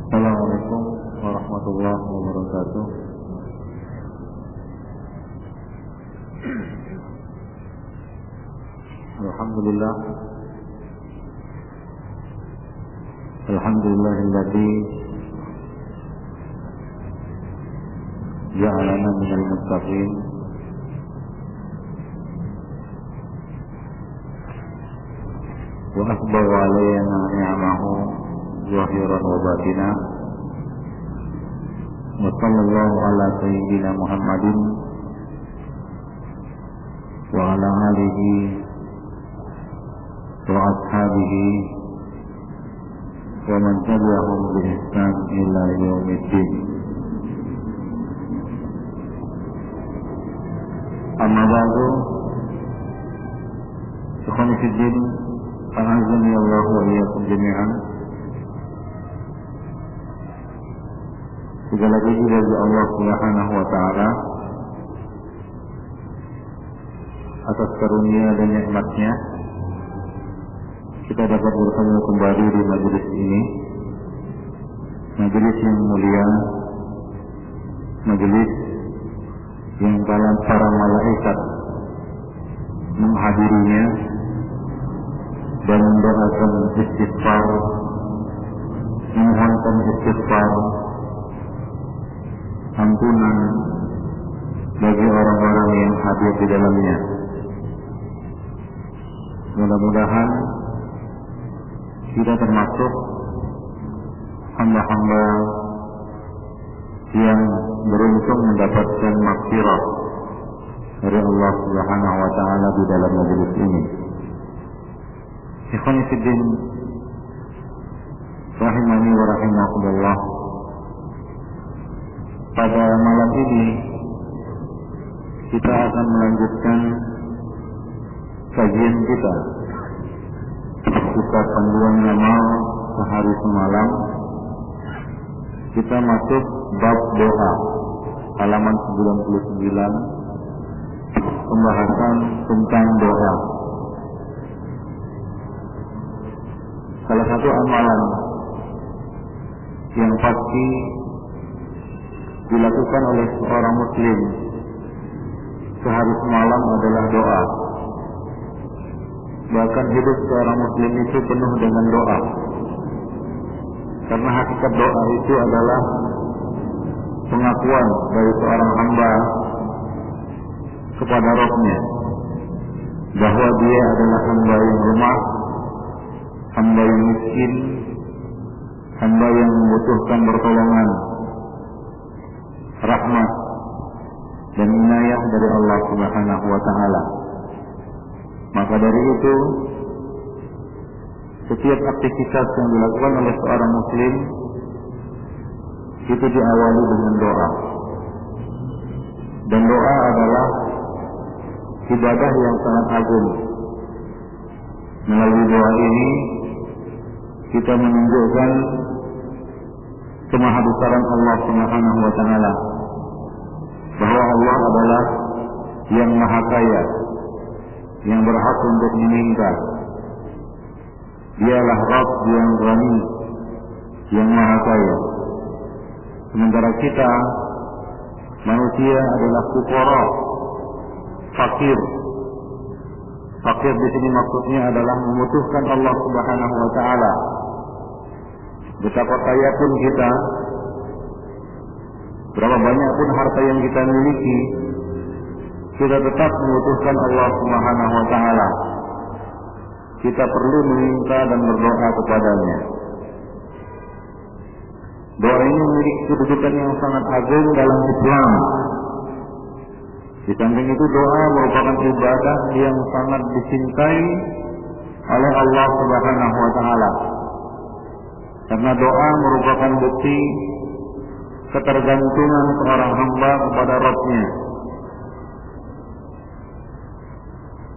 Assalamualaikum warahmatullahi wabarakatuh. Alhamdulillah. Alhamdulillahilladzi ja'alana minal muttaqin wa asbagha 'alaina ni'amahu zahiran wa batina. Wa sallallahu ala sayyidina Muhammadin wa ala alihi wa ashabihi wa man tabi'ahum bi ihsan ila yaumiddin. Amma ba'du, ikhwani fid din, a'azzani Allah wa iyyakum jami'an. Segala puji bagi Allah Subhanahu wa taala atas karunia dan nikmat-Nya kita dapat bertemu kembali di majelis ini, majelis yang mulia, majelis yang para malaikat menghadirinya dan mendoakan istighfar, memohonkan istighfar, ampunan bagi orang-orang yang hadir di dalamnya. Mudah-mudahan kita termasuk hamba-hamba yang beruntung mendapatkan maghfirah dari Allah Subhanahu wa taala di dalam majelis ini. Ikhwan fillah rahimani wa rahimakumullah. Pada malam ini kita akan melanjutkan kajian kita panduan amal sehari semalam. Kita masuk bab doa, halaman 99, pembahasan tentang doa. Salah satu amalan yang pasti dilakukan oleh seorang muslim sehari semalam adalah doa. Bahkan hidup seorang muslim itu penuh dengan doa. Karena hakikat doa itu adalah pengakuan dari seorang hamba kepada Rabb-Nya bahwa dia adalah hamba yang lemah, hamba yang miskin, hamba yang membutuhkan pertolongan, rahmat dan inayah dari Allah Subhanahu wa taala. Maka dari itu, setiap aktivitas yang dilakukan oleh seorang muslim itu diawali dengan doa. Dan doa adalah ibadah yang sangat agung. Melalui doa ini kita menunjukkan kemahabesaran Allah Subhanahu wa taala, bahwa Allah adalah yang maha kaya, yang berhak untuk diminta. Dialah Rabb yang Ghani, yang maha kaya. Sementara kita manusia adalah fuqara, fakir. Fakir di sini maksudnya adalah membutuhkan Allah Subhanahu wa taala. Betapa kaya pun kita, berapa banyak pun harta yang kita miliki, kita tetap membutuhkan Allah Subhanahu wa taala. Kita perlu meminta dan berdoa kepadanya. Doa ini memiliki kedudukan yang sangat agung dalam Islam. Di samping itu, doa merupakan ibadah yang sangat dicintai oleh Allah Subhanahu wa taala. Karena doa merupakan bukti ketergantungan seorang hamba kepada Rabb-Nya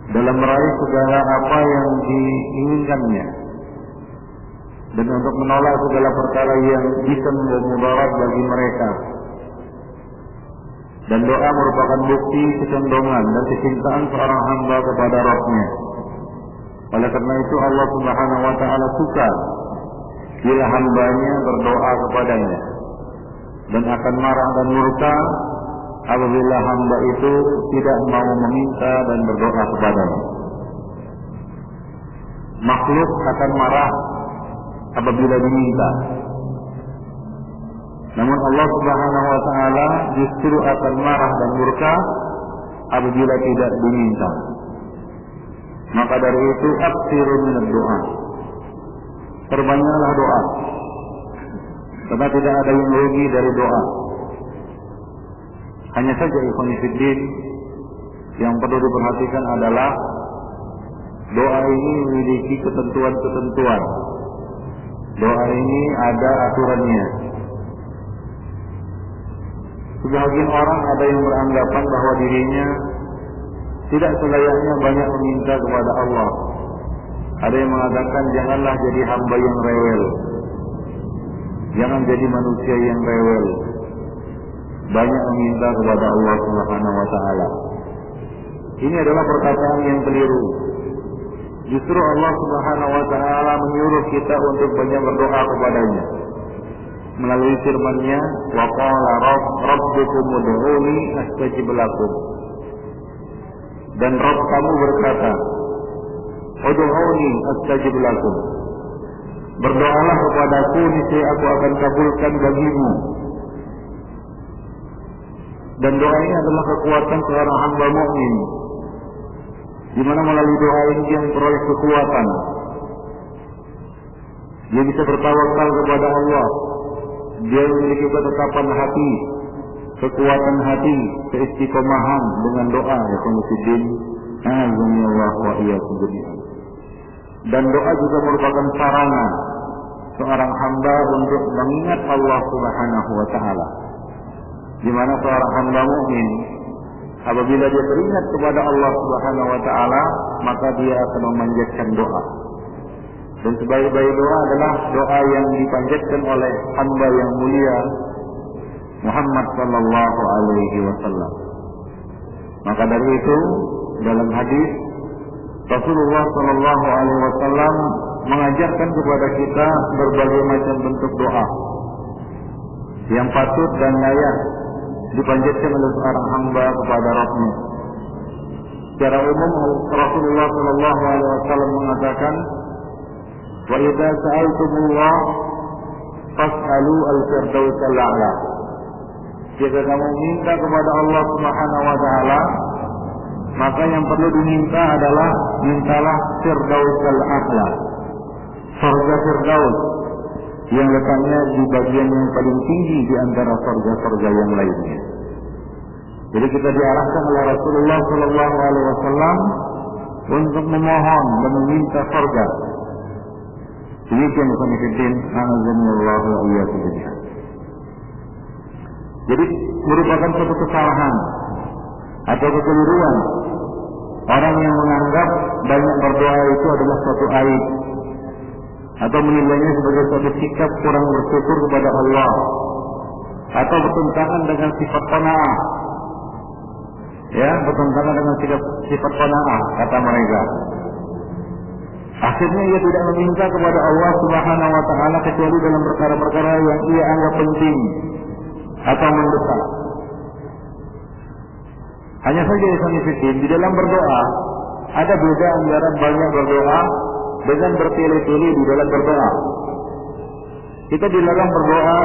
dalam meraih segala apa yang diinginkannya dan untuk menolak segala perkara yang bisa membawa mudarat bagi mereka. Dan doa merupakan bukti kecondongan dan kecintaan seorang hamba kepada Rabb-Nya. Oleh karena itu Allah Subhanahu wa taala suka bila hambanya berdoa kepadanya, dan akan marah dan murka apabila hamba itu tidak mau meminta dan berdoa kepadanya. Makhluk akan marah apabila diminta, namun Allah Subhanahu wa taala justru akan marah dan murka apabila tidak diminta. Maka dari itu aksiru minad doa, perbanyaklah doa, karena tidak ada yang rugi dari doa. Hanya saja ikhwan fillah, yang perlu diperhatikan adalah doa ini memiliki ketentuan-ketentuan. Doa ini ada aturannya. Sebagian orang ada yang beranggapan bahwa dirinya tidak selayaknya banyak meminta kepada Allah. Ada yang mengatakan janganlah jadi hamba yang rewel, jangan jadi manusia yang rewel, banyak meminta kepada Allah Subhanahu wa taala. Ini adalah perkataan yang keliru. Justru Allah Subhanahu wa taala menyuruh kita untuk banyak berdoa kepadanya melalui firman-Nya, wa qala rabbukum ud'uni astajib lakum. Dan Rabb kamu berkata, ud'uni astajib lakum. Berdoalah kepadaku, niscaya aku akan kabulkan bagimu. Dan doa ini adalah kekuatan seorang hamba mukmin, di mana melalui doa ini dia memperoleh kekuatan. Dia bisa bertawakal kepada Allah. Dia memiliki ketetapan hati, kekuatan hati, keistiqomahan dengan doa. Ya konfidin, azanillah wa iyyakum jami'an. Dan doa juga merupakan sarana seorang hamba untuk mengingat Allah Subhanahu wa taala. Di mana seorang hamba mukmin apabila dia teringat kepada Allah Subhanahu wa taala, maka dia akan memanjatkan doa. Dan sebaik-baik doa adalah doa yang dipanjatkan oleh hamba yang mulia Muhammad sallallahu alaihi wasallam. Maka dari itu dalam hadis Rasulullah sallallahu alaihi wasallam mengajarkan kepada kita berbagai macam bentuk doa yang patut dan layak dipanjatkan oleh seorang hamba kepada Rabbnya. Secara umum Rasulullah sallallahu alaihi wasallam mengatakan, wa idza sa'altumullah fas'alu al-firdausil a'la. Jika kamu minta kepada Allah Subhanahu wa taala, maka yang perlu diminta adalah mintalah firdausil a'la, surga Firdaus yang letaknya di bagian yang paling tinggi di antara surga-surga yang lainnya. Jadi kita diarahkan oleh Rasulullah sallallahu alaihi wasallam untuk memohon dan meminta surga. Demikian konfidin, azanillahu wa iyyakum jami'an. Jadi merupakan suatu kesalahan atau kekeliruan orang yang menganggap banyak berdoa itu adalah suatu aib, atau menilainya sebagai suatu sikap kurang bersyukur kepada Allah, atau bertentangan dengan sifat qanaah. Ya, bertentangan dengan sifat qanaah kata mereka. Akhirnya ia tidak meminta kepada Allah Subhanahu wa taala kecuali dalam perkara-perkara yang ia anggap penting atau mendesak. Hanya saja di dalam berdoa ada beda antara banyak berdoa dengan bertele-tele di dalam berdoa. Kita dilarang berdoa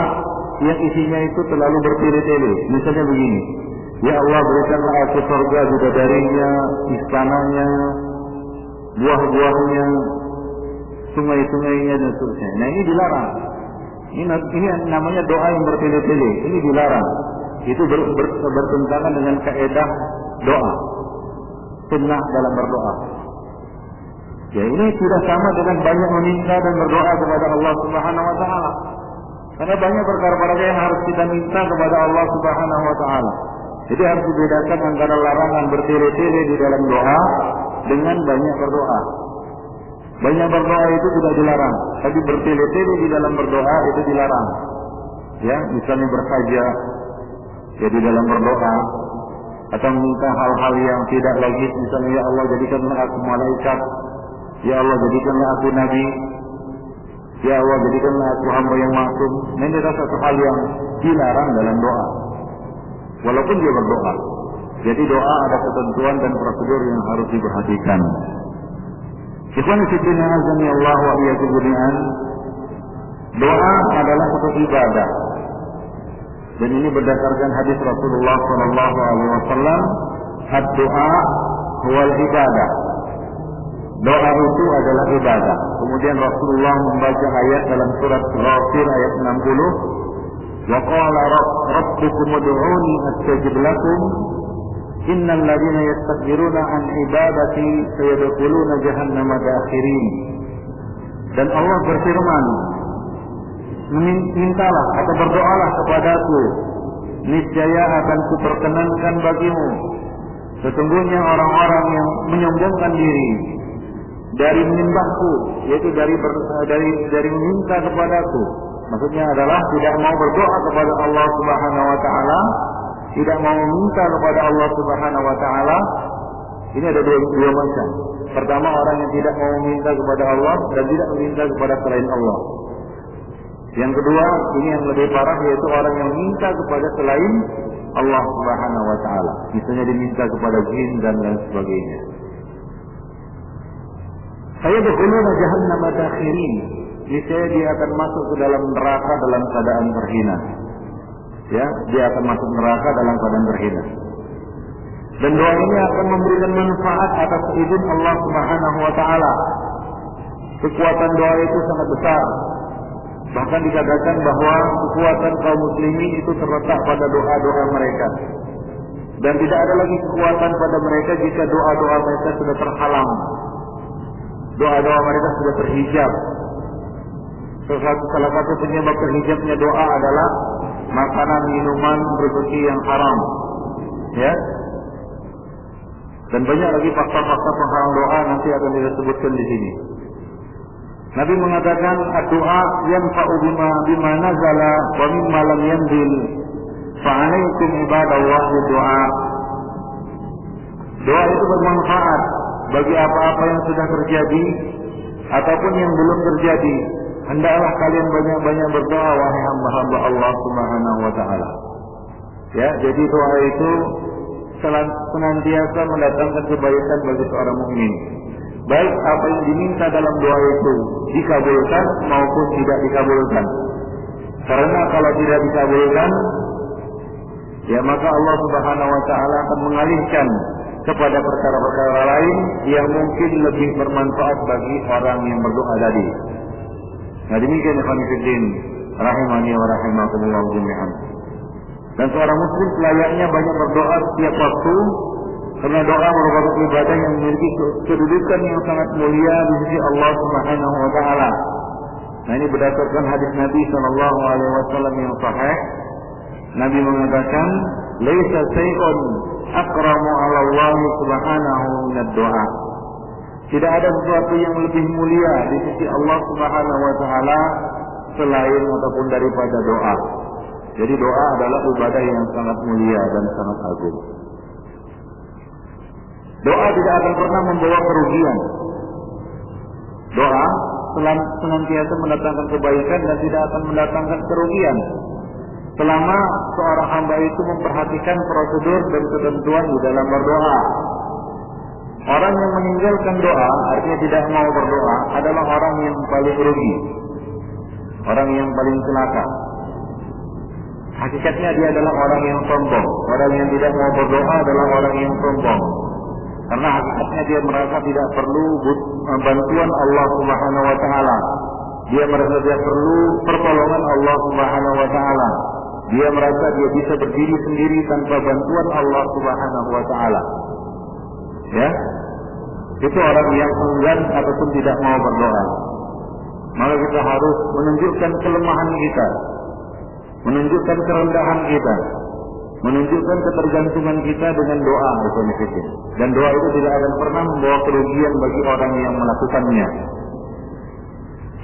yang isinya itu terlalu bertele-tele. Misalnya begini, ya Allah berikanlah aku surga bidadarinya, istananya, buah-buahnya, sungai-sungainya dan seterusnya. Nah ini dilarang. Ini namanya doa yang bertele-tele. Ini dilarang. Itu bertentangan dengan kaidah doa, sunnah dalam berdoa. Ya ini tidak sama dengan banyak meminta dan berdoa kepada Allah Subhanahu wa taala. Karena banyak perkara-perkara yang harus kita minta kepada Allah Subhanahu wa taala. Jadi harus dibedakan antara larangan bertele-tele di dalam doa dengan banyak berdoa. Banyak berdoa itu tidak dilarang, tapi bertele-tele di dalam berdoa itu dilarang. Ya, misalnya bersaja ya di dalam berdoa, atau minta hal-hal yang tidak logis, misalnya ya Allah jadikanlah aku malaikat, ya Allah jadikanlah aku nabi. Ya Allah, jadikanlah aku hamba yang maksum. Ini adalah satu hal yang dilarang dalam doa, walaupun dia berdoa. Jadi doa ada ketentuan dan prosedur yang harus diperhatikan. Ikhwan fillah azani Allah wa iyyakum jami'an. Doa adalah satu ibadah. Dan ini berdasarkan hadis Rasulullah sallallahu alaihi wasallam, ad-du'a huwal ibadah. Doa itu adalah ibadah. Kemudian Rasulullah membaca ayat dalam surat Ghafir ayat 60. Wa qala rabbukum ud'uni astajib lakum. Innal ladzina yastakbiruna an ibadati sayadkhuluna jahannama dakhirin. Dan Allah berfirman, mintalah atau berdoalah kepadaku, niscaya akan kuperkenankan bagimu. Sesungguhnya orang-orang yang menyombongkan diri dari menyembahku, yaitu dari meminta kepadaku. Maksudnya adalah tidak mau berdoa kepada Allah Subhanahu wa taala, tidak mau meminta kepada Allah Subhanahu wa taala. Ini ada dua macam. Pertama, orang yang tidak mau meminta kepada Allah dan tidak meminta kepada selain Allah. Yang kedua, ini yang lebih parah, yaitu orang yang minta kepada selain Allah Subhanahu wa taala. Misalnya diminta kepada jin dan lain sebagainya. Saya berkuluna jahannam dakhirin. Niscaya dia akan masuk ke dalam neraka dalam keadaan terhina. Ya, dia akan masuk neraka dalam keadaan terhina. Dan doa ini akan memberikan manfaat atas izin Allah Subhanahu wa taala. Kekuatan doa itu sangat besar. Bahkan dikatakan bahwa kekuatan kaum muslimin itu terletak pada doa-doa mereka. Dan tidak ada lagi kekuatan pada mereka jika doa-doa mereka sudah terhalang. Doa-doa mereka sudah terhijab. Salah satu penyebab terhijabnya doa adalah makanan, minuman, rezeki yang haram. Ya. Dan banyak lagi fakta-fakta penghalang doa nanti akan disebutkan di sini. Nabi mengatakan ad-du'a yanfa'u bima nazala wa mimma lam yanzil. Fa'alaikum ibadallah du'a. Doa itu bermanfaat bagi apa-apa yang sudah terjadi ataupun yang belum terjadi. Hendaklah kalian banyak-banyak berdoa wahai hamba-hamba Allah Subhanahu wa taala. Ya, jadi doa itu senantiasa mendatangkan kebaikan bagi seorang mukmin. Baik apa yang diminta dalam doa itu dikabulkan maupun tidak dikabulkan. Karena kalau tidak dikabulkan, ya maka Allah Subhanahu wa taala akan mengalihkan kepada perkara-perkara lain yang mungkin lebih bermanfaat bagi orang yang berdoa tadi. Nah, demikian ikhwan fillah rahimani wa rahimakumullah jami'an. Dan seorang muslim selayaknya banyak berdoa setiap waktu, karena doa merupakan ibadah yang memiliki kedudukan yang sangat mulia di sisi Allah Subhanahu wa taala. Nah, ini berdasarkan hadis Nabi sallallahu alaihi wasallam yang sahih. Nabi mengatakan, "Laisa shay'un akramu 'ala Allah Subhanahu min ad-du'a." Tidak ada sesuatu yang lebih mulia di sisi Allah Subhanahu wa taala selain ataupun daripada doa. Jadi doa adalah ibadah yang sangat mulia dan sangat agung. Doa tidak akan pernah membawa kerugian. Doa senantiasa mendatangkan kebaikan dan tidak akan mendatangkan kerugian selama seorang hamba itu memperhatikan prosedur dan ketentuan di dalam berdoa. Orang yang meninggalkan doa, artinya tidak mau berdoa, adalah orang yang paling rugi, orang yang paling celaka. Hakikatnya dia adalah orang yang sombong. Orang yang tidak mau berdoa adalah orang yang sombong. Karena hakikatnya dia merasa tidak perlu bantuan Allah Subhanahu wa taala. Dia merasa tidak perlu pertolongan Allah Subhanahu wa taala. Dia merasa dia bisa berdiri sendiri tanpa bantuan Allah Subhanahu wa taala. Ya. Itu orang yang enggan ataupun tidak mau berdoa. Maka kita harus menunjukkan kelemahan kita, menunjukkan kerendahan kita, menunjukkan ketergantungan kita dengan doa. Dan doa itu tidak akan pernah membawa kerugian bagi orang yang melakukannya.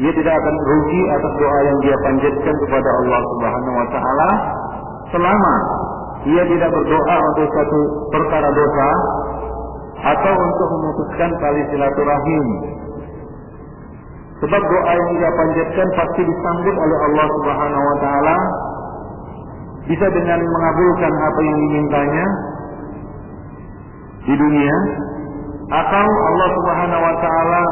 Dia tidak akan rugi atas doa yang dia panjatkan kepada Allah Subhanahu wa taala selama dia tidak berdoa untuk satu perkara dosa atau untuk memutuskan tali silaturahim. Sebab doa yang dia panjatkan pasti disambut oleh Allah Subhanahu wa taala, bisa dengan mengabulkan apa yang dimintanya di dunia, atau Allah Subhanahu wa taala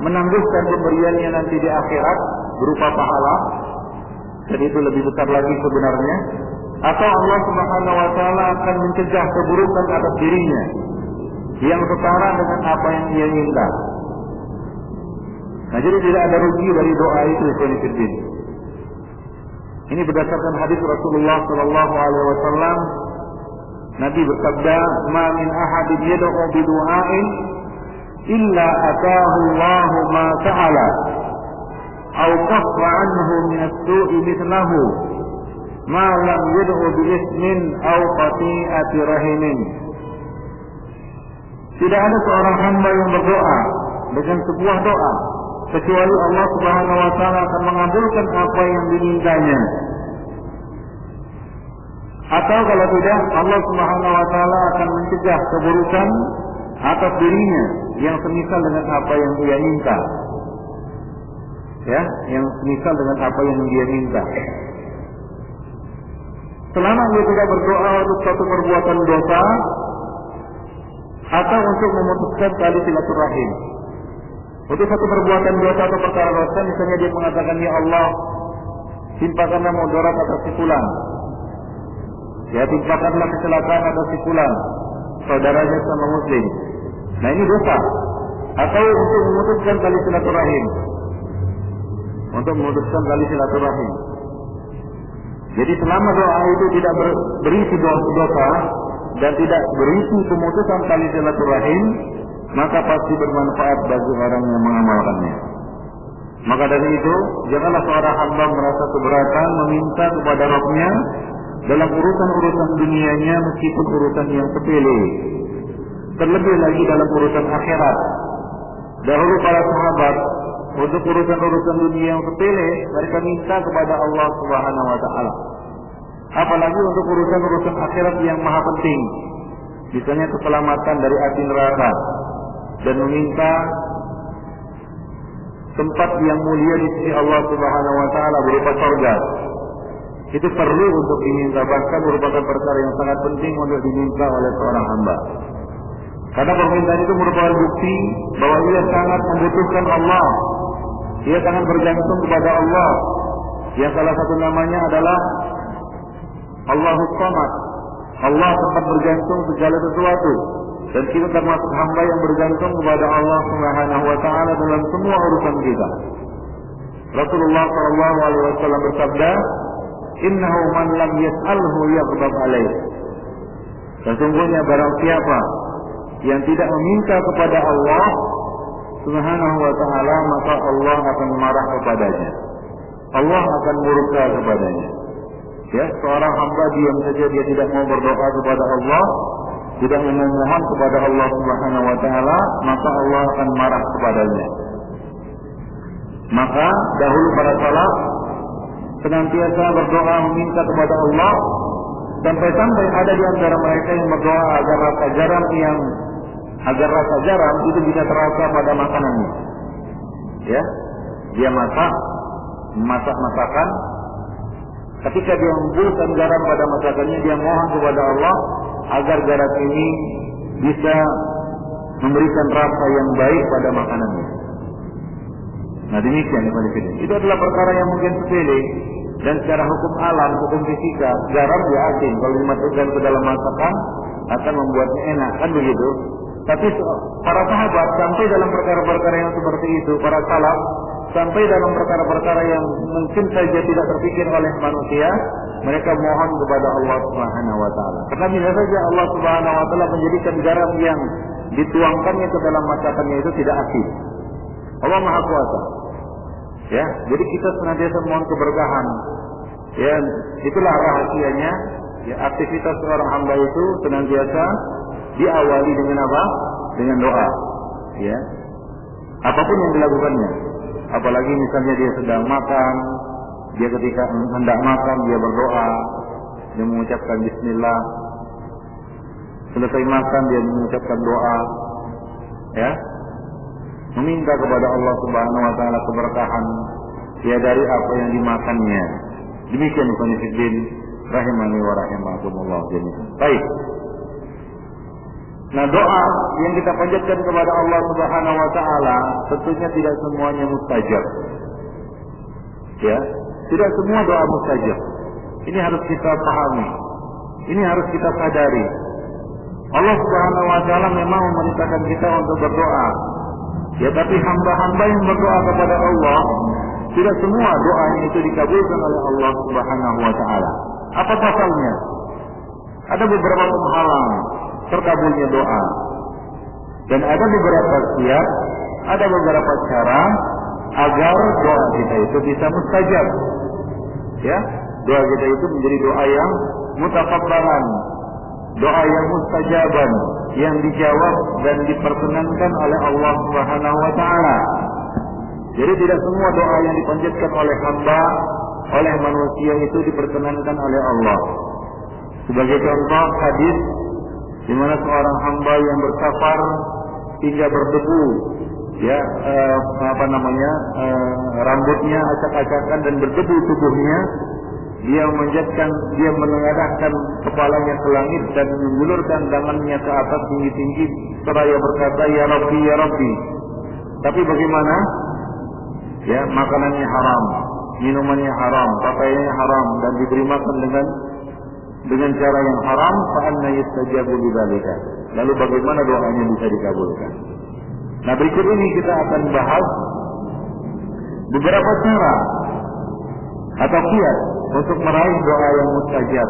menangguhkan pemberiannya nanti di akhirat berupa pahala, dan itu lebih besar lagi sebenarnya, atau Allah Subhanahu wa taala akan mencegah keburukan atas dirinya yang setara dengan apa yang ia minta. Nah, jadi tidak ada rugi dari doa itu, ikhwanifiddin. Ini berdasarkan hadis Rasulullah sallallahu alaihi wasallam. Nabi bersabda, "Ma min ahadin yad'u bi du'ain illa ataahu Allahu ma sa'ala aw kaffa 'anhu min as-su'i mithlahu ma lam yad'u bi ismin aw qati'ati rahimin." Tidak ada seorang hamba yang berdoa dengan sebuah doa kecuali Allah Subhanahu wa taala akan mengabulkan apa yang dimintanya. Atau kalau tidak, Allah Subhanahu wa taala akan mencegah keburukan atas dirinya yang semisal dengan apa yang dia minta. Ya, yang semisal dengan apa yang dia minta. Selama dia tidak berdoa untuk suatu perbuatan dosa atau untuk memutuskan tali silaturahim. Untuk satu perbuatan dosa atau perkara dosa, misalnya dia mengatakan, "Ya Allah, timpakanlah mudarat atas si fulan. Ya, timpakanlah kecelakaan atas si fulan, saudaranya sama muslim." Nah, ini dosa. Atau untuk memutuskan tali silaturahim. Untuk memutuskan tali silaturahim. Jadi selama doa itu tidak berisi dosa dan tidak berisi pemutusan tali silaturahim, maka pasti bermanfaat bagi orang yang mengamalkannya. Maka dari itu, janganlah seorang hamba merasa keberatan meminta kepada Rabb-Nya dalam urusan-urusan dunianya meskipun urusan yang sepele. Terlebih lagi dalam urusan akhirat. Dahulu para sahabat untuk urusan-urusan dunia yang sepele mereka minta kepada Allah Subhanahu wa taala. Apalagi untuk urusan-urusan akhirat yang maha penting. Misalnya keselamatan dari api neraka dan meminta tempat yang mulia di sisi Allah Subhanahu wa taala berupa surga. Itu perlu untuk diminta, bahkan merupakan perkara yang sangat penting untuk diminta oleh seorang hamba. Karena permintaan itu merupakan bukti bahwa ia sangat membutuhkan Allah. Ia sangat bergantung kepada Allah. Yang salah satu namanya adalah Allahus Samad. Allah tempat bergantung segala sesuatu. Dan kita termasuk hamba yang bergantung kepada Allah Subhanahu wa taala dalam semua urusan kita. Rasulullah sallallahu alaihi wasallam bersabda, "Innahu man lam yas'alhu yaghdab alaih." Sesungguhnya barang siapa yang tidak meminta kepada Allah Subhanahu wa taala, maka Allah akan marah kepadanya. Allah akan murka kepadanya. Ya, seorang hamba diam saja, dia tidak mau berdoa kepada Allah, tidak memohon kepada Allah Subhanahu wa taala, maka Allah akan marah kepadanya. Maka dahulu para salaf senantiasa berdoa meminta kepada Allah, sampai-sampai ada di antara mereka yang berdoa agar rasa garam itu bisa terasa pada makanannya. Ya, dia masak masakan. Ketika dia membubuhkan garam pada masakannya, dia mohon kepada Allah agar garam ini bisa memberikan rasa yang baik pada makanannya. Nah, demikian itu adalah perkara yang mungkin sepele, dan secara hukum alam, hukum fisika, garam dia asin. Kalau dimasukkan ke dalam masakan akan membuatnya enak, kan begitu? Tapi para sahabat sampai dalam perkara-perkara yang seperti itu, para salaf sampai dalam perkara-perkara yang mungkin saja tidak terpikir oleh manusia, mereka mohon kepada Allah Subhanahu wa taala. Karena bisa saja Allah Subhanahu wa taala menjadikan garam yang dituangkannya ke dalam masakannya itu tidak asin. Allah Maha Kuasa. Ya, jadi kita senantiasa mohon keberkahan. Ya, itulah rahasianya. Ya, aktivitas seorang hamba itu senantiasa diawali dengan apa? Dengan doa. Ya. Apapun yang dilakukannya. Apalagi misalnya dia sedang makan, dia ketika hendak makan dia berdoa, dia mengucapkan bismillah. Selesai makan dia mengucapkan doa. Ya. meminta kepada Allah Subhanahu wa taala keberkahan ya dari apa yang dimakannya. Demikian konfidin rahimani wa rahimakumullah jami'an. Baik. Nah, doa yang kita panjatkan kepada Allah Subhanahu wa taala tentunya tidak semuanya mustajab. Ya, tidak semua doa mustajab. Ini harus kita pahami. Ini harus kita sadari. Allah Subhanahu wa taala memang memerintahkan kita untuk berdoa. Ya, tapi hamba-hamba yang berdoa kepada Allah, tidak semua doanya itu dikabulkan oleh Allah Subhanahu wa taala. Apa pasalnya? Ada beberapa penghalang terkabulnya doa. Dan ada beberapa syiar, ada beberapa cara agar doa kita itu bisa mustajab. Ya, doa kita itu menjadi doa yang mutakabbalan, doa yang mustajaban, yang dijawab dan diperkenankan oleh Allah Subhanahu wa taala. Jadi tidak semua doa yang dipanjatkan oleh hamba, oleh manusia itu diperkenankan oleh Allah. Sebagai contoh hadis di mana seorang hamba yang bersafar hingga berdebu, ya rambutnya acak-acakan dan berdebu tubuhnya, dia menengadahkan kepalanya ke langit dan menjulurkan tangannya ke atas tinggi-tinggi seraya berkata, ya Rabbi, ya Rabbi. Tapi bagaimana? Ya, makanannya haram, minumannya haram, pakaiannya haram, dan diberi makan dengan cara yang haram, fa anna yustajabu lidzalika. Lalu bagaimana doanya bisa dikabulkan? Nah, berikut ini kita akan bahas beberapa cara atau kiat untuk meraih doa yang mustajab,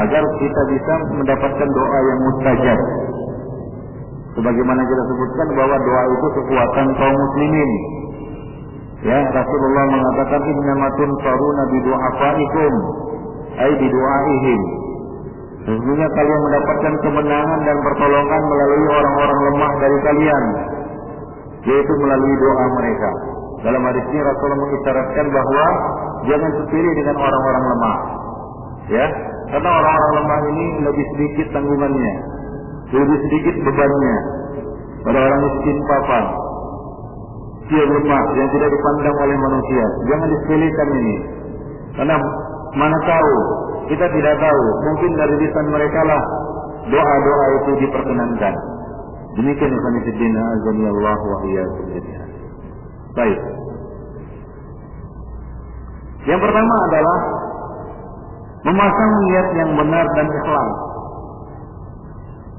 agar kita bisa mendapatkan doa yang mustajab. Sebagaimana kita sebutkan bahwa doa itu kekuatan kaum muslimin. Ya, Rasulullah mengatakan innamatun saruna bidu'afaikum, ai bidu'aihim. Sesungguhnya kalian mendapatkan kemenangan dan pertolongan melalui orang-orang lemah dari kalian, yaitu melalui doa mereka. Dalam hadis ini Rasulullah mengisyaratkan bahwa jangan sepilih dengan orang-orang lemah. Ya, karena orang-orang lemah ini lebih sedikit tanggungannya, lebih sedikit bebannya. Pada orang miskin papan, dia lemah yang tidak dipandang oleh manusia. Jangan disepelekan ini. Karena mana tahu, kita tidak tahu, mungkin dari lisan mereka lah doa-doa itu diperkenankan. Demikian ikhwanifiddin azanillahu wa iyyakum jami'an. Baik. Yang pertama adalah memasang niat yang benar dan ikhlas.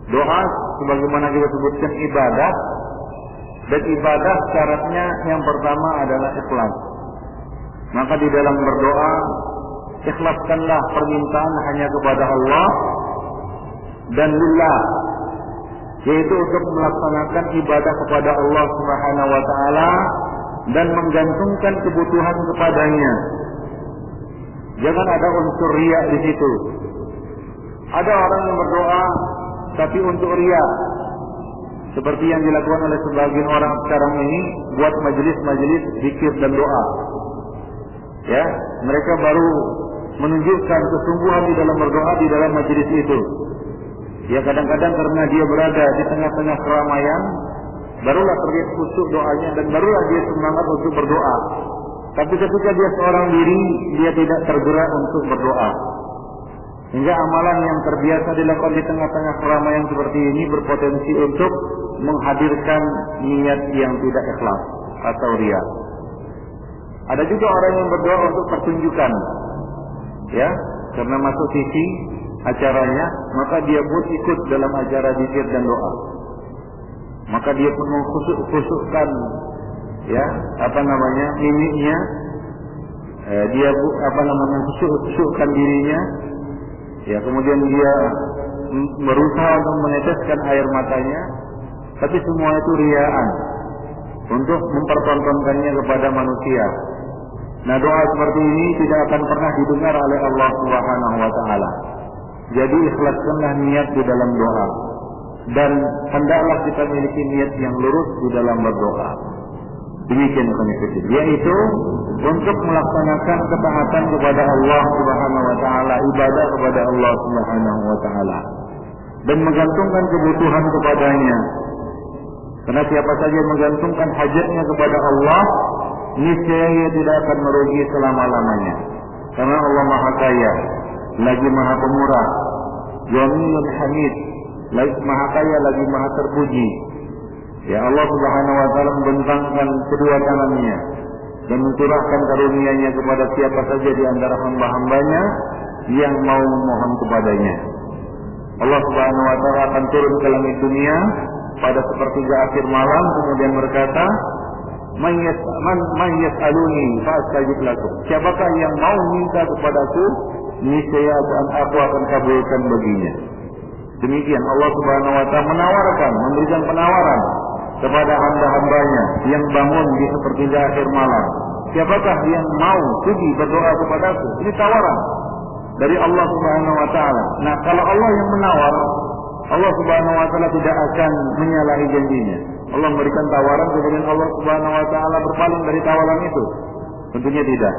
Doa sebagaimana kita sebutkan ibadah, dan ibadah syaratnya yang pertama adalah ikhlas. Maka di dalam berdoa, ikhlaskanlah permintaan hanya kepada Allah dan lillah, yaitu untuk melaksanakan ibadah kepada Allah Subhanahu wa taala dan menggantungkan kebutuhan kepadanya. Jangan ada unsur riya di situ. Ada orang yang berdoa tapi untuk riya, seperti yang dilakukan oleh sebagian orang sekarang ini, buat majelis-majelis zikir dan doa. Ya, mereka baru menunjukkan kesungguhan di dalam berdoa di dalam majelis itu. Ya, kadang-kadang karena dia berada di tengah-tengah keramaian, barulah terlihat khusyuk doanya dan barulah dia semangat untuk berdoa. Tapi ketika dia seorang diri, dia tidak tergerak untuk berdoa. Hingga amalan yang terbiasa dilakukan di tengah-tengah keramaian seperti ini berpotensi untuk menghadirkan niat yang tidak ikhlas atau riya. Ada juga orang yang berdoa untuk pertunjukan, ya, karena masuk TV acaranya, maka dia pun ikut dalam acara zikir dan doa. Maka dia pun mengkhusyukkan, ya, mimiknya, dia khusyukkan dirinya, ya, kemudian dia berusaha untuk meneteskan air matanya, tapi semua itu riyaan untuk mempertontonkannya kepada manusia. Nah, doa seperti ini tidak akan pernah didengar oleh Allah Subhanahu wa taala. Jadi ikhlaskanlah niat di dalam doa, dan hendaklah kita memiliki niat yang lurus di dalam berdoa. Demikian konfidin, yaitu untuk melaksanakan ketaatan kepada Allah Subhanahu wa taala, ibadah kepada Allah Subhanahu wa taala, dan menggantungkan kebutuhan kepadanya. Karena siapa saja yang menggantungkan hajatnya kepada Allah, niscaya ia tidak akan merugi selama-lamanya. Karena Allah Maha Kaya, lagi Maha Pemurah, Ghaniyun Hamid, lagi Maha Kaya, lagi Maha Terpuji. Ya, Allah Subhanahu wa taala membentangkan kedua tangannya dan mencurahkan karunia-Nya kepada siapa saja di antara hamba-hambanya yang mau memohon kepadanya. Allah Subhanahu wa taala akan turun ke langit dunia pada sepertiga akhir malam, kemudian berkata, "Man yas'aluni fa'astajib lakum." Siapakah yang mau minta kepadaku, niscaya aku akan kabulkan baginya. Demikian Allah Subhanahu wa taala menawarkan, memberikan penawaran kepada hamba-hambanya yang bangun di sepertiga akhir malam. Siapakah yang mau pergi berdoa kepadaku? Ini tawaran dari Allah Subhanahu wa taala. Nah, kalau Allah yang menawar, Allah Subhanahu wa taala tidak akan menyalahi janjinya. Allah memberikan tawaran, kemudian Allah Subhanahu wa taala berpaling dari tawaran itu. Tentunya tidak.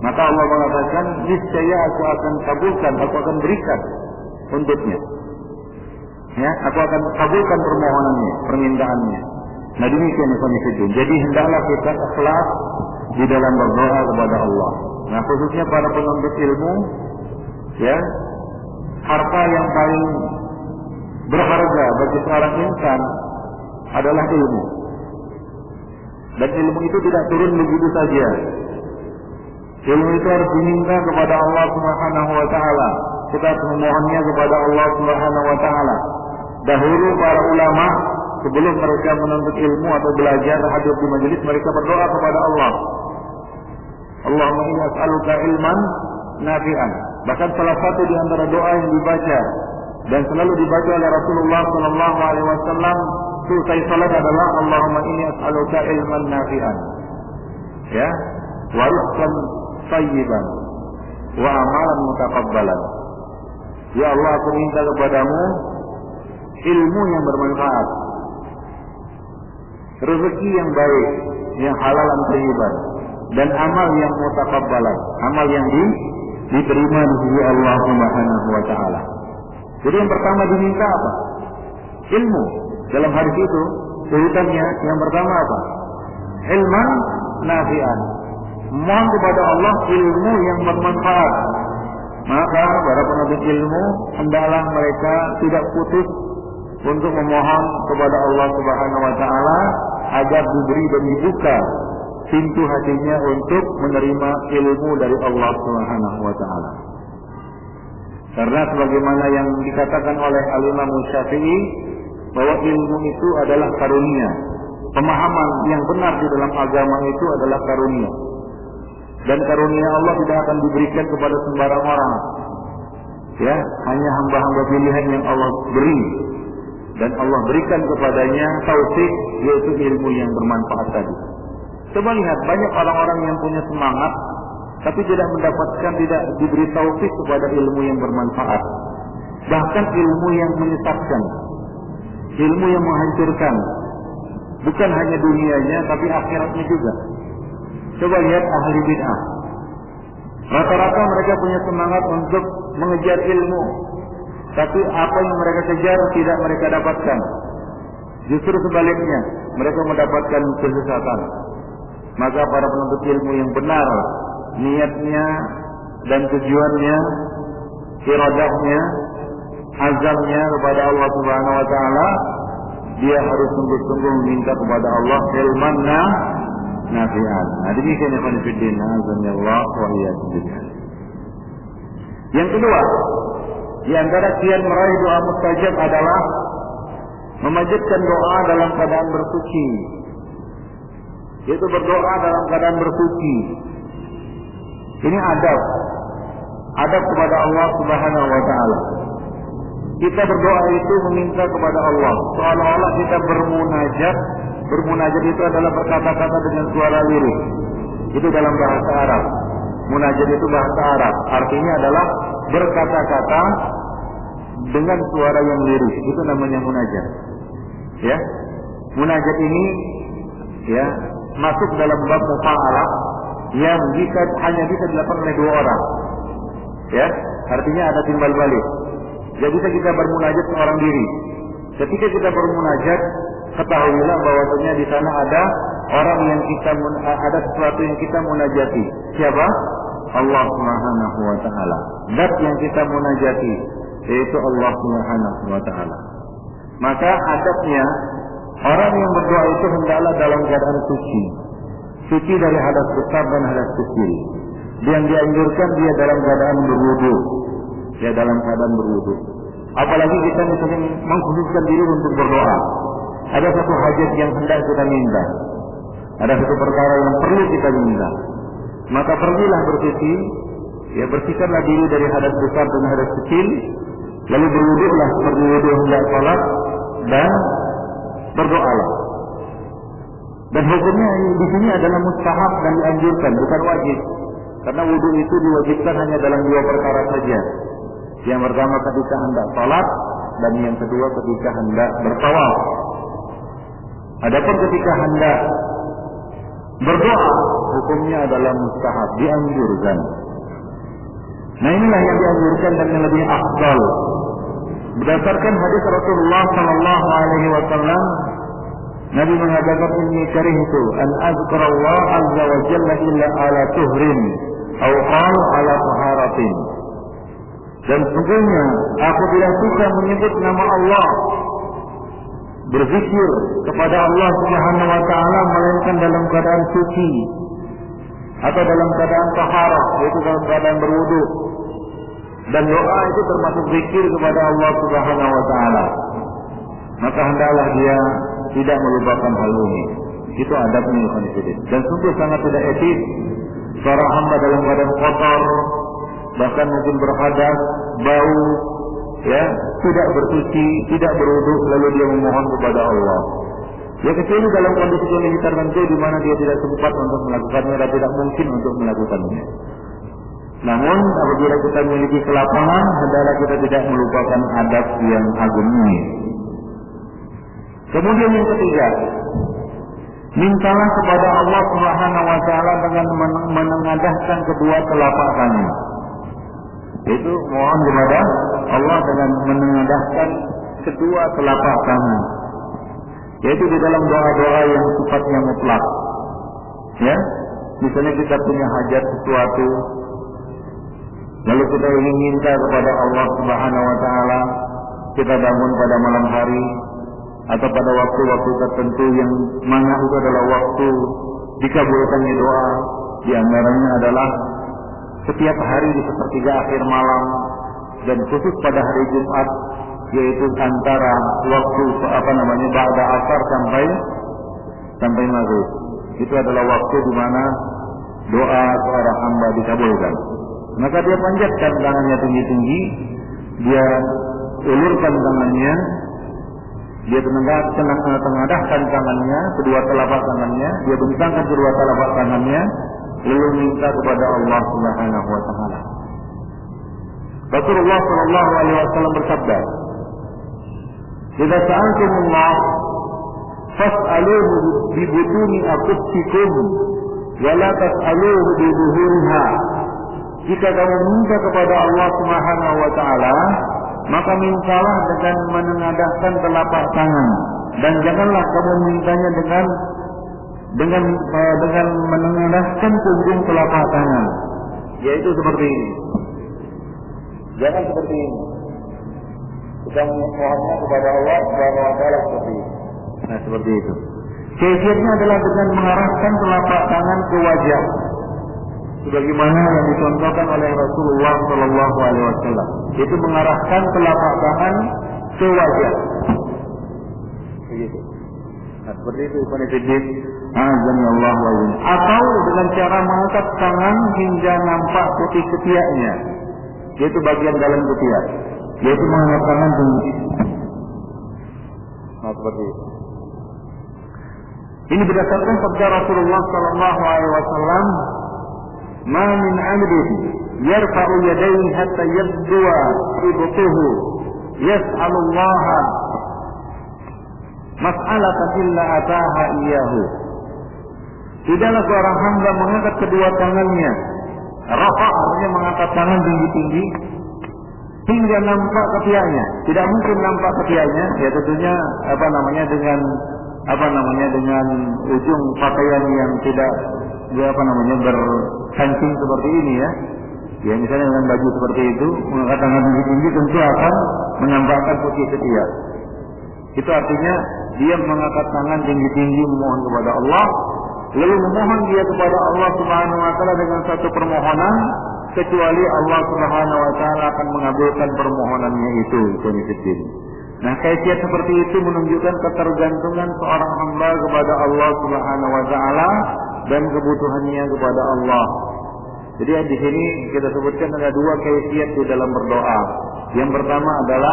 Maka Allah mengatakan, niscaya aku akan kabulkan, aku akan berikan untuknya. Ya, aku akan kabulkan permohonannya, permintaannya. Nah, demikian ikhwan. Jadi hendaklah kita ikhlas di dalam berdoa kepada Allah. Nah, khususnya para penuntut ilmu, ya, harta yang paling berharga bagi seorang insan adalah ilmu. Dan ilmu itu tidak turun begitu saja. Ilmu itu harus diminta kepada Allah Subhanahu wa taala. Kita harus memohonnya kepada Allah Subhanahu wa taala. Dahulu para ulama sebelum mereka menuntut ilmu atau belajar hadir di majelis, mereka berdoa kepada Allah. Allahumma inni as'aluka ilman nafi'an. Bahkan salah satu di antara doa yang dibaca dan selalu dibaca oleh Rasulullah sallallahu alaihi wasallam selesai salat adalah Allahumma inni as'aluka ilman nafi'an. Ya, wa rizqan thayyiban wa amalan mutaqabbalan. Ya Allah, aku minta kepadamu ilmu yang bermanfaat, rezeki yang baik, yang halal dan thayyiban, dan amal yang mutaqabbalan, amal yang diterima di sisi Allah Subhanahu wa taala. Jadi yang pertama diminta apa? Ilmu. Dalam hadis itu sebutannya yang pertama apa? Ilman nafi'an. Mohon kepada Allah ilmu yang bermanfaat. Maka para penuntut ilmu hendaklah mereka tidak putus untuk memohon kepada Allah Subhanahu wa taala agar diberi dan dibuka pintu hatinya untuk menerima ilmu dari Allah Subhanahu wa taala. Karena sebagaimana yang dikatakan oleh Al-Imam Syafi'i bahwa ilmu itu adalah karunia. Pemahaman yang benar di dalam agama itu adalah karunia. Dan karunia Allah tidak akan diberikan kepada sembarang orang. Ya, hanya hamba-hamba pilihan yang Allah beri. Dan Allah berikan kepadanya taufik, yaitu ilmu yang bermanfaat tadi. Coba lihat, banyak orang-orang yang punya semangat tapi tidak mendapatkan, tidak diberi taufik kepada ilmu yang bermanfaat. Bahkan ilmu yang menyesatkan, ilmu yang menghancurkan, bukan hanya dunianya tapi akhiratnya juga. Coba lihat ahli bid'ah. Rata-rata mereka punya semangat untuk mengejar ilmu, tapi apa yang mereka kejar tidak mereka dapatkan. Justru sebaliknya, mereka mendapatkan kesesatan. Maka para penuntut ilmu yang benar niatnya dan tujuannya, iradahnya, azamnya kepada Allah Subhanahu wa taala, dia harus sungguh-sungguh meminta kepada Allah ilman nafi'an. Nah, demikian ya khonifuddin, azanillah wa iyyakum. Yang kedua, di antara kiat meraih doa mustajab adalah memanjatkan doa dalam keadaan bersuci. Yaitu berdoa dalam keadaan bersuci. Ini adab kepada Allah Subhanahu wa taala. Kita berdoa itu meminta kepada Allah, seolah-olah kita bermunajat. Bermunajat itu adalah berkata-kata dengan suara lirik. Itu dalam bahasa Arab. Munajat itu bahasa Arab. Artinya adalah berkata-kata dengan suara yang lirik. Itu namanya munajat. Ya. Munajat ini ya masuk dalam bab mufa'alah yang hanya bisa dilakukan oleh dua orang. Ya, artinya ada timbal balik. Jadi bisa kita bermunajat seorang diri. Ketika kita bermunajat, ketahuilah bahwasanya di sana ada orang yang ada sesuatu yang kita munajati. Siapa? Allah Subhanahu wa taala. Zat yang kita munajati yaitu Allah Subhanahu wa taala. Maka adabnya orang yang berdoa itu hendaklah dalam keadaan suci. Suci dari hadas besar dan hadas kecil. Yang dianjurkan dia dalam keadaan berwudu. Ya, dalam keadaan berwudu. Apalagi kita misalnya mengkhususkan diri untuk berdoa. Ada satu hajat yang hendak kita minta. Ada satu perkara yang perlu kita minta. Maka pergilah bersuci, ya bersihkanlah diri dari hadas besar dan hadas kecil, lalu berwudulah seperti wudu hendak salat dan berdoalah. Dan hukumnya di sini adalah mustahab dan dianjurkan, bukan wajib. Karena wudu itu diwajibkan hanya dalam dua perkara saja. Yang pertama ketika hendak salat dan yang kedua ketika hendak bertawaf. Adapun ketika hendak berdoa, hukumnya adalah mustahab, dianjurkan. Nah, inilah yang dianjurkan dan yang lebih afdal. Berdasarkan hadis Rasulullah sallallahu alaihi wasallam, Nabi mengatakan, "Inni karihtu an azkurallah azza wa jalla illa ala tuhrin aw qala ala taharatin." Dan sungguhnya aku tidak suka menyebut nama Allah, berzikir kepada Allah Subhanahu wa taala melainkan dalam keadaan suci atau dalam keadaan taharah, yaitu dalam keadaan berwudu. Dan doa itu termasuk zikir kepada Allah Subhanahu wa taala. Maka hendaklah dia tidak melupakan hal ini. Itu adabnya konfident. Dan sungguh sangat tidak etis seorang hamba dalam keadaan kotor, bahkan mungkin berhadas, bau, ya, tidak bersuci, tidak berwudu, lalu dia memohon kepada Allah. Ya, kecuali dalam kondisi tertentu di mana dia tidak sempat untuk melakukannya dan tidak mungkin untuk melakukannya. Namun apabila kita memiliki kelapangan, hendaklah kita tidak melupakan adab yang agung ini. Kemudian yang ketiga, mintalah kepada Allah Subhanahu wa taala dengan menengadahkan kedua telapak tangan. Itu mohon kepada Allah dengan menengadahkan kedua telapak tangan. Yaitu di dalam doa-doa yang sifatnya mutlak. Ya, misalnya kita punya hajat sesuatu, lalu kita ingin minta kepada Allah Subhanahu wa taala, kita bangun pada malam hari atau pada waktu-waktu tertentu yang mana itu adalah waktu dikabulkannya doa. Di antaranya adalah setiap hari di sepertiga akhir malam dan khusus pada hari Jumat, yaitu antara waktu ba'da asar sampai maghrib. Itu adalah waktu di mana doa seorang hamba dikabulkan. Maka dia panjatkan tangannya tinggi-tinggi, dia ulurkan tangannya, dia tengadahkan tangannya, kedua telapak tangannya, dia bentangkan kedua telapak tangannya, lalu minta kepada Allah Subhanahu wa taala. Rasulullah sallallahu alaihi wasallam bersabda, "Jika sa'altumullah fas'aluhu bi butuni aqtikum wa la tas'aluhu bi zuhuriha." Jika kamu minta kepada Allah Subhanahu wa taala, maka mintalah dengan menengadahkan telapak tangan, dan janganlah kamu mintanya dengan menengadahkan punggung telapak tangan, yaitu seperti ini. Jangan seperti ini. Kita mohonnya kepada Allah Subhanahu wa taala seperti ini. Nah, seperti itu. Kaifiatnya adalah dengan mengarahkan telapak tangan ke wajah, sebagaimana yang dicontohkan oleh Rasulullah sallallahu alaihi wasallam. Itu mengarahkan telapak tangan ke wajah. Begitu. Nah, seperti itu konfident. Azanillahu wa iyyakum. Atau dengan cara mengangkat tangan hingga nampak putih ketiaknya, yaitu bagian dalam ketiak, yaitu mengangkat tangan tinggi. Nah, seperti itu. Ini berdasarkan sabda Rasulullah sallallahu alaihi wasallam, "Ma min 'abdin yarfa'u yadayhi hatta yabduwa ibtuhu yas'alu Allah mas'alatan illa ataha iyyahu." Tidaklah seorang hamba mengangkat kedua tangannya, rafa' artinya mengangkat tangan tinggi-tinggi, hingga nampak ketiaknya. Tidak mungkin nampak ketiaknya, ya tentunya dengan ujung pakaian yang tidak berkancing seperti ini ya. Ya misalnya dengan baju seperti itu, mengangkat tangan tinggi tentu akan menampakkan putih ketiak. Itu artinya dia mengangkat tangan tinggi-tinggi memohon kepada Allah, lalu memohon dia kepada Allah Subhanahu wa taala dengan satu permohonan, kecuali Allah Subhanahu wa taala akan mengabulkan permohonannya itu. Nah, kaifiat seperti itu menunjukkan ketergantungan seorang hamba kepada Allah Subhanahu wa taala dan kebutuhannya kepada Allah. Jadi di sini kita sebutkan ada dua kaifiat di dalam berdoa. Yang pertama adalah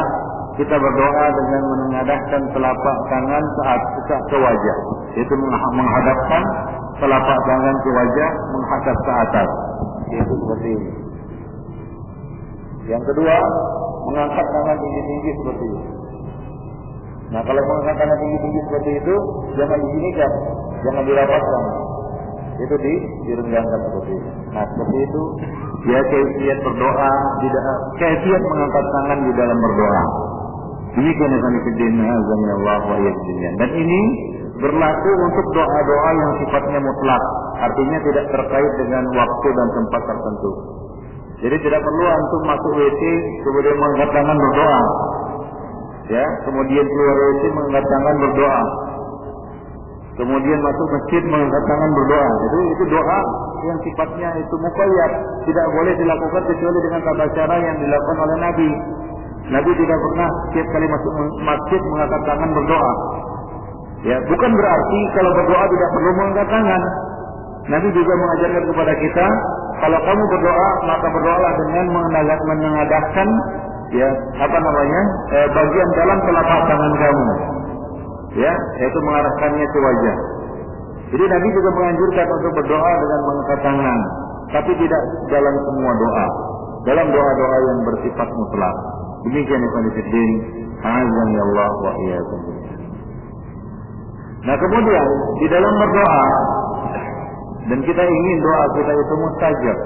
kita berdoa dengan menengadahkan telapak tangan ke wajah, yaitu menghadapkan telapak tangan ke wajah, menghadap ke atas. Itu seperti ini. Yang kedua, mengangkat tangan tinggi-tinggi seperti ini. Nah, kalau mengangkat tangan tinggi-tinggi seperti itu, jangan disinikan, jangan dirapatkan. Itu direnggangkan seperti itu. Nah, seperti itu ya kaifiat berdoa, kaifiat mengangkat tangan di dalam berdoa. Demikian Allah wa iyyakum. Dan ini berlaku untuk doa-doa yang sifatnya mutlak, artinya tidak terkait dengan waktu dan tempat tertentu. Jadi tidak perlu antum masuk WC kemudian mengangkat tangan berdoa. Ya, kemudian keluar WC mengangkat tangan berdoa. Kemudian masuk masjid mengangkat tangan berdoa. Itu doa yang sifatnya itu muqayyad, tidak boleh dilakukan kecuali dengan tata cara yang dilakukan oleh Nabi. Nabi tidak pernah setiap kali masuk masjid mengangkat tangan berdoa. Ya, bukan berarti kalau berdoa tidak perlu mengangkat tangan. Nabi juga mengajarkan kepada kita, kalau kamu berdoa maka berdoalah dengan menengadahkan bagian dalam telapak tangan kamu. Ya, yaitu mengarahkannya ke wajah. Jadi Nabi juga menganjurkan untuk berdoa dengan mengangkat tangan, tapi tidak dalam semua doa. Dalam doa-doa yang bersifat mutlak. Demikian ikhwan fillah, azani Allah wa iyyakum. Nah, kemudian di dalam berdoa, dan kita ingin doa kita itu mustajab,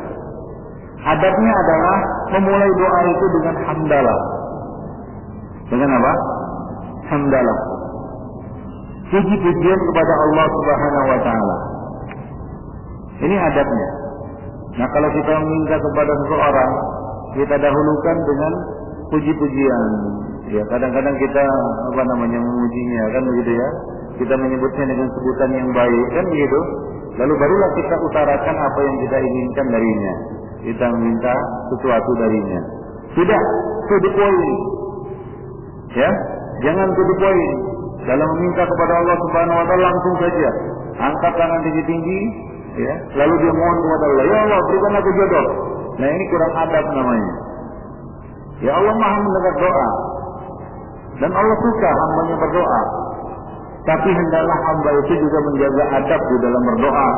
adabnya adalah memulai doa itu dengan hamdalah. Dengan apa? Hamdalah. Puji-pujian kepada Allah Subhanahu wa taala. Ini adabnya. Nah, kalau kita meminta kepada seseorang, kita dahulukan dengan puji-pujian. Ya, kadang-kadang kita memujinya, kan begitu ya. Kita menyebutnya dengan sebutan yang baik, kan begitu. Lalu barulah kita utarakan apa yang kita inginkan darinya. Kita meminta sesuatu darinya. Tidak to the point. Ya, jangan to the point. Dalam meminta kepada Allah Subhanahu wa taala langsung saja angkat tangan tinggi-tinggi, ya, lalu dia mohon kepada Allah, ya Allah berikan aku jodoh. Nah, ini kurang adab namanya. Ya, Allah Maha mendengar doa dan Allah suka hambanya berdoa. Tapi hendaklah hamba itu juga menjaga adab di dalam berdoa.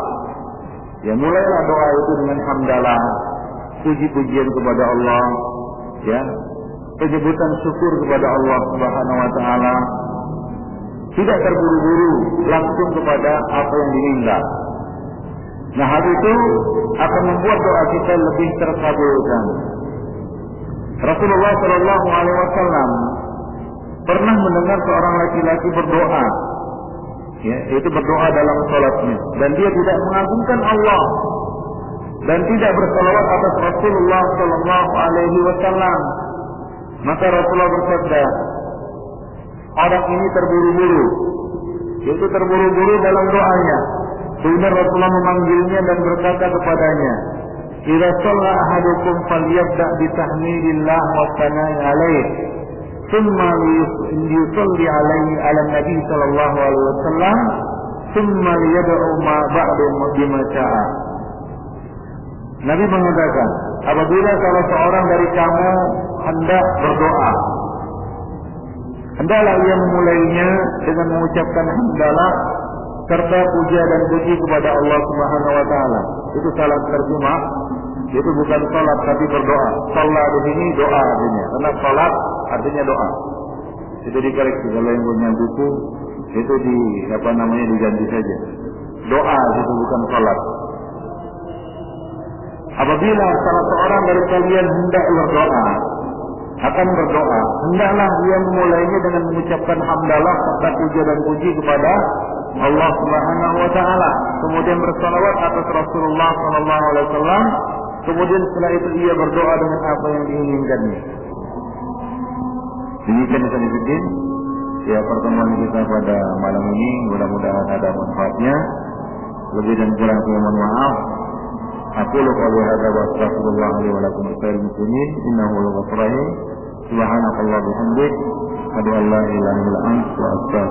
Ya, mulailah doa itu dengan hamdalah, puji-pujian kepada Allah, ya, penyebutan syukur kepada Allah Subhanahu wa taala. Tidak terburu-buru langsung kepada apa yang diminta. Nah, hal itu akan membuat doa kita lebih terkabulkan. Rasulullah Shallallahu Alaihi Wasallam pernah mendengar seorang laki-laki berdoa, ya, itu berdoa dalam sholatnya, dan dia tidak mengagungkan Allah dan tidak bersalawat atas Rasulullah Shallallahu Alaihi Wasallam. Maka Rasulullah bersabda, orang ini terburu-buru, yaitu terburu-buru dalam doanya. Sehingga Rasulullah memanggilnya dan berkata kepadanya, "Idza shalla ahadukum falyabda' bi tahmidillah wa tsana'i 'alaih, thumma yusalli 'alaihi 'ala Nabi sallallahu alaihi wasallam, thumma yad'u ma ba'du bima syaa." Nabi mengatakan, apabila salah seorang dari kamu hendak berdoa, hendaklah ia memulainya dengan mengucapkan hamdalah serta puja dan puji kepada Allah Subhanahu wa taala. Itu salah terjemah. Itu bukan salat tapi berdoa. Salat di sini doa artinya. Karena salat artinya doa. Itu dikoreksi kalau yang punya buku itu diganti saja. Doa itu bukan salat. Apabila salah seorang dari kalian hendak berdoa, akan berdoa, hendaklah ia memulainya dengan mengucapkan hamdalah serta puja dan puji kepada Allah Subhanahu wa taala, kemudian bersalawat atas Rasulullah sallallahu alaihi wasallam, kemudian setelah itu ia berdoa dengan apa yang diinginkannya. Demikian saja ya pertemuan kita pada malam ini, mudah-mudahan ada manfaatnya. Lebih dan kurang saya mohon maaf. Aku qouli hadza wa astaghfirullah li wa lakum khairul muslimin innahu ghafurur rahim. Subhanallahi wa bihamdihi, asyhadu an la ilaha illa anta, wa astaghfiruka.